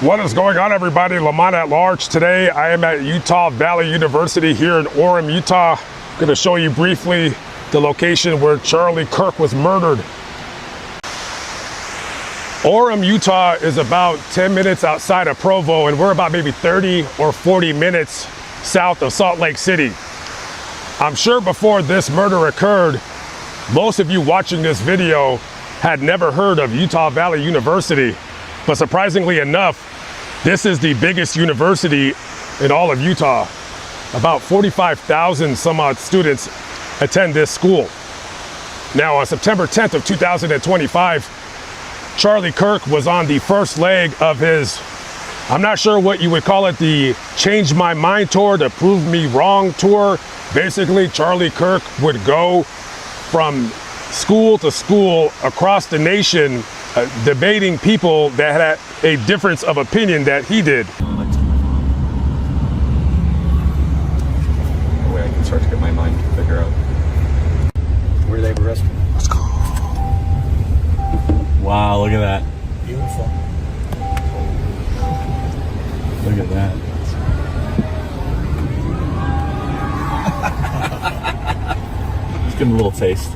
What is going on, everybody? Lamont at large. Today I am at Utah Valley University here in Orem, Utah. I'm going to show you briefly the location where Charlie Kirk was murdered. Orem, Utah is about 10 minutes outside of Provo, and we're about maybe 30 or 40 minutes south of Salt Lake City. I'm sure before this murder occurred, most of you watching this video had never heard of Utah Valley University, but surprisingly enough, this is the biggest university in all of Utah. About 45,000 some odd students attend this school. Now on September 10th of 2025, Charlie Kirk was on the first leg of his, I'm not sure what you would call it, the Change My Mind tour, the Prove Me Wrong tour. Basically, Charlie Kirk would go from school to school across the nation, debating people that had a difference of opinion that he did. No way I can start to get my mind to figure out where they were arrested. Let's go. Wow, look at that. Beautiful. Look at that. Just give him a little taste.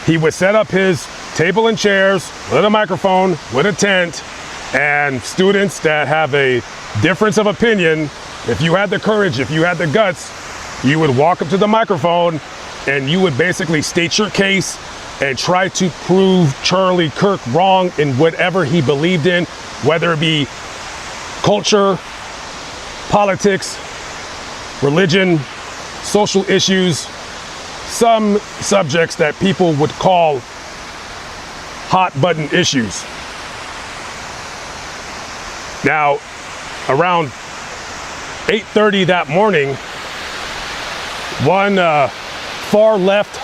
He would set up his table and chairs with a microphone, with a tent, and students that have a difference of opinion, if you had the courage, if you had the guts, you would walk up to the microphone and you would basically state your case and try to prove Charlie Kirk wrong in whatever he believed in, whether it be culture, politics, religion, social issues, some subjects that people would call hot button issues. Now, around 8:30 that morning, one far left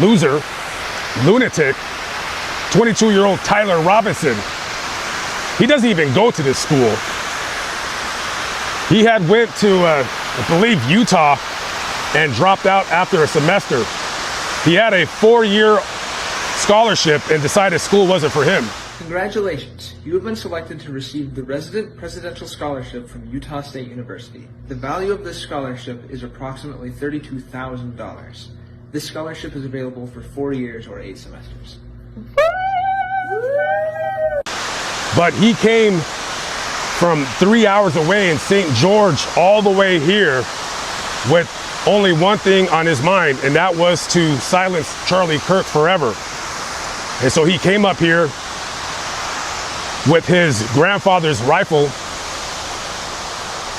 loser, lunatic, 22-year-old Tyler Robinson, he doesn't even go to this school. He had went to, I believe, Utah, and dropped out after a semester. He had a 4-year scholarship and decided school wasn't for him. Congratulations, you have been selected to receive the Resident Presidential Scholarship from Utah State University. The value of this scholarship is approximately $32,000. This scholarship is available for 4 years or 8 semesters. But he came from 3 hours away in St. George all the way here with only one thing on his mind, and that was to silence Charlie Kirk forever. And so he came up here with his grandfather's rifle,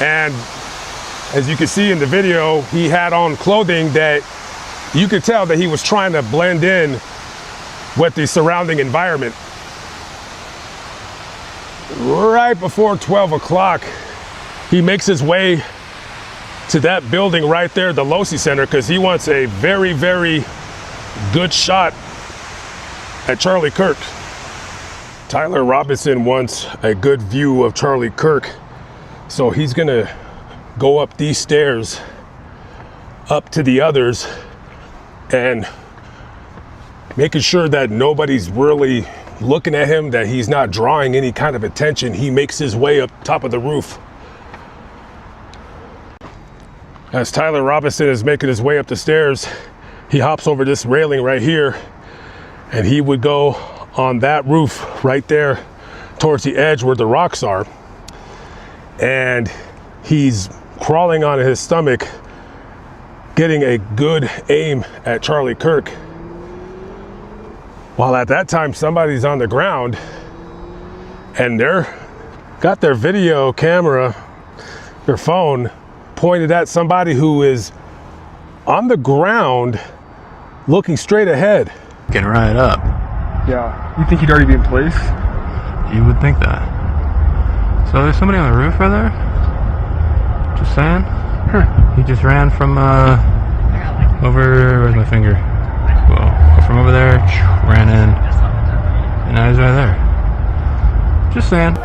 and as you can see in the video, he had on clothing that you could tell that he was trying to blend in with the surrounding environment. Right before 12 o'clock, he makes his way to that building right there, the Losi Center, because he wants a very, very good shot at Charlie Kirk. Tyler Robinson wants a good view of Charlie Kirk, so he's gonna go up these stairs up to the others and making sure that nobody's really looking at him, that he's not drawing any kind of attention. He makes his way up top of the roof. As Tyler Robinson is making his way up the stairs, he hops over this railing right here, and he would go on that roof right there towards the edge where the rocks are. And he's crawling on his stomach, getting a good aim at Charlie Kirk. While at that time, somebody's on the ground and they're got their video camera, their phone, pointed at somebody who is on the ground looking straight ahead. Getting right up. Yeah. You think he'd already be in place? You would think that. So there's somebody on the roof right there? Just saying. He just ran from over, where's my finger? Well, from over there, ran in, and now he's right there. Just saying.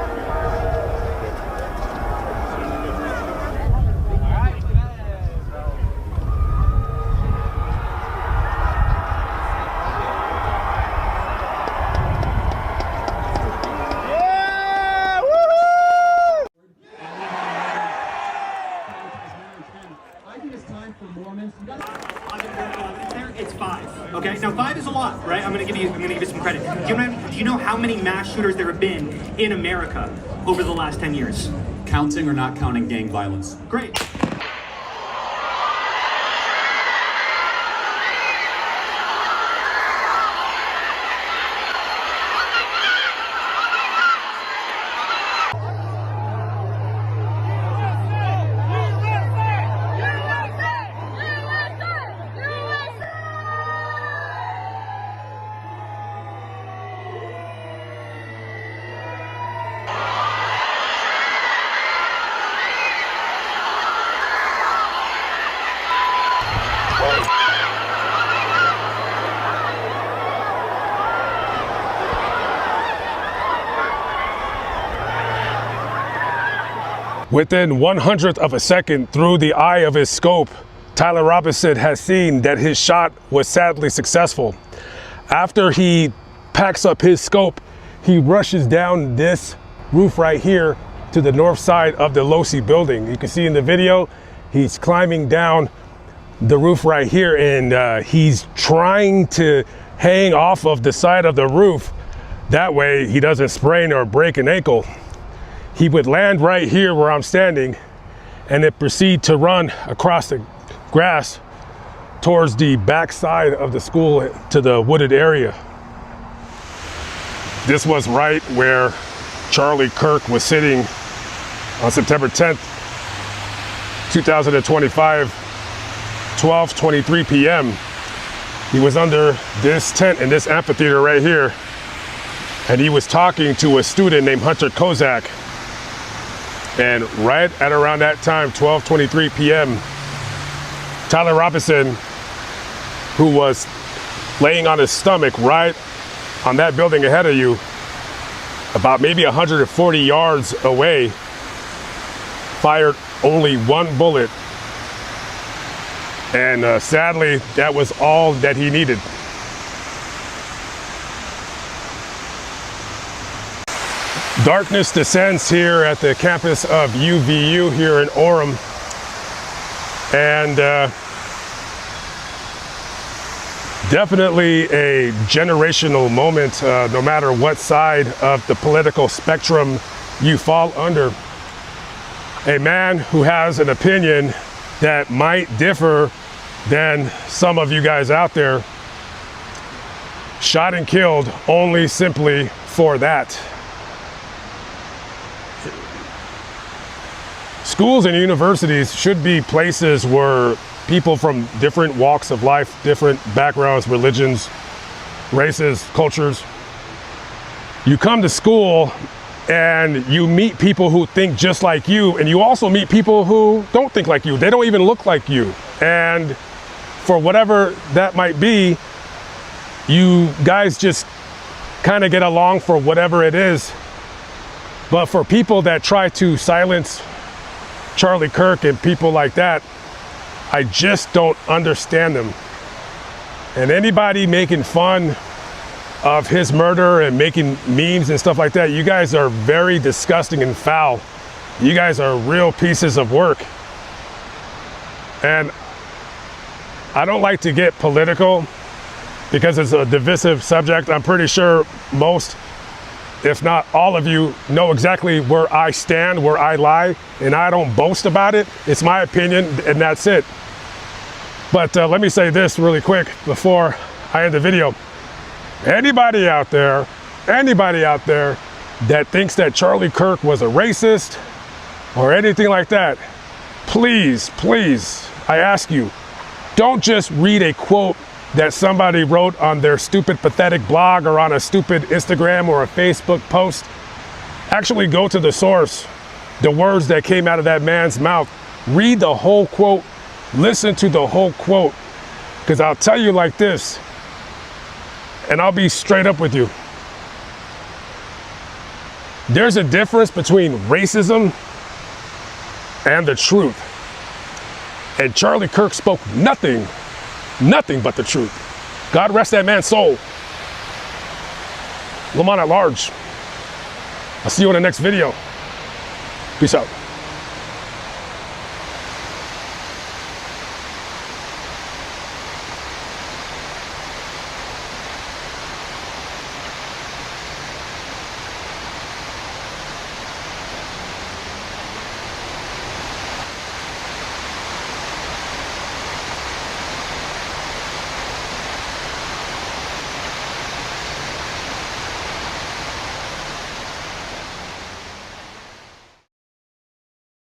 It's 5. Okay, now 5 is a lot, right? I'm gonna give you some credit. Do you know how many mass shooters there have been in America over the last 10 years? Counting or not counting gang violence? Great. Within 1/100th of a second, through the eye of his scope, Tyler Robinson has seen that his shot was sadly successful. After he packs up his scope, he rushes down this roof right here to the north side of the Losi building. You can see in the video, he's climbing down the roof right here, and he's trying to hang off of the side of the roof. That way he doesn't sprain or break an ankle. He would land right here where I'm standing and then proceed to run across the grass towards the back side of the school to the wooded area. This was right where Charlie Kirk was sitting on September 10th, 2025, 12:23 p.m. He was under this tent in this amphitheater right here, and he was talking to a student named Hunter Kozak. And right at around that time, 12:23 p.m., Tyler Robinson, who was laying on his stomach right on that building ahead of you, about maybe 140 yards away, fired only one bullet. And sadly, that was all that he needed. Darkness descends here at the campus of UVU here in Orem. And definitely a generational moment, no matter what side of the political spectrum you fall under. A man who has an opinion that might differ than some of you guys out there, shot and killed only simply for that. Schools and universities should be places where people from different walks of life, different backgrounds, religions, races, cultures, you come to school and you meet people who think just like you, and you also meet people who don't think like you. They don't even look like you. And for whatever that might be, you guys just kind of get along for whatever it is. But for people that try to silence Charlie Kirk and people like that, I just don't understand them. And anybody making fun of his murder and making memes and stuff like that, you guys are very disgusting and foul. You guys are real pieces of work. And I don't like to get political because it's a divisive subject. I'm pretty sure most, if not all of you, know exactly where I stand, where I lie, and I don't boast about it. It's my opinion, and that's it. But let me say this really quick before I end the video. Anybody out there that thinks that Charlie Kirk was a racist or anything like that, please, I ask you, don't just read a quote that somebody wrote on their stupid, pathetic blog or on a stupid Instagram or a Facebook post. Actually go to the source. the words that came out of that man's mouth. Read the whole quote, listen to the whole quote, because I'll tell you like this, and I'll be straight up with you. There's a difference between racism and the truth. And Charlie Kirk spoke nothing but the truth. God rest that man's soul. Lamont at large. I'll see you in the next video. Peace out.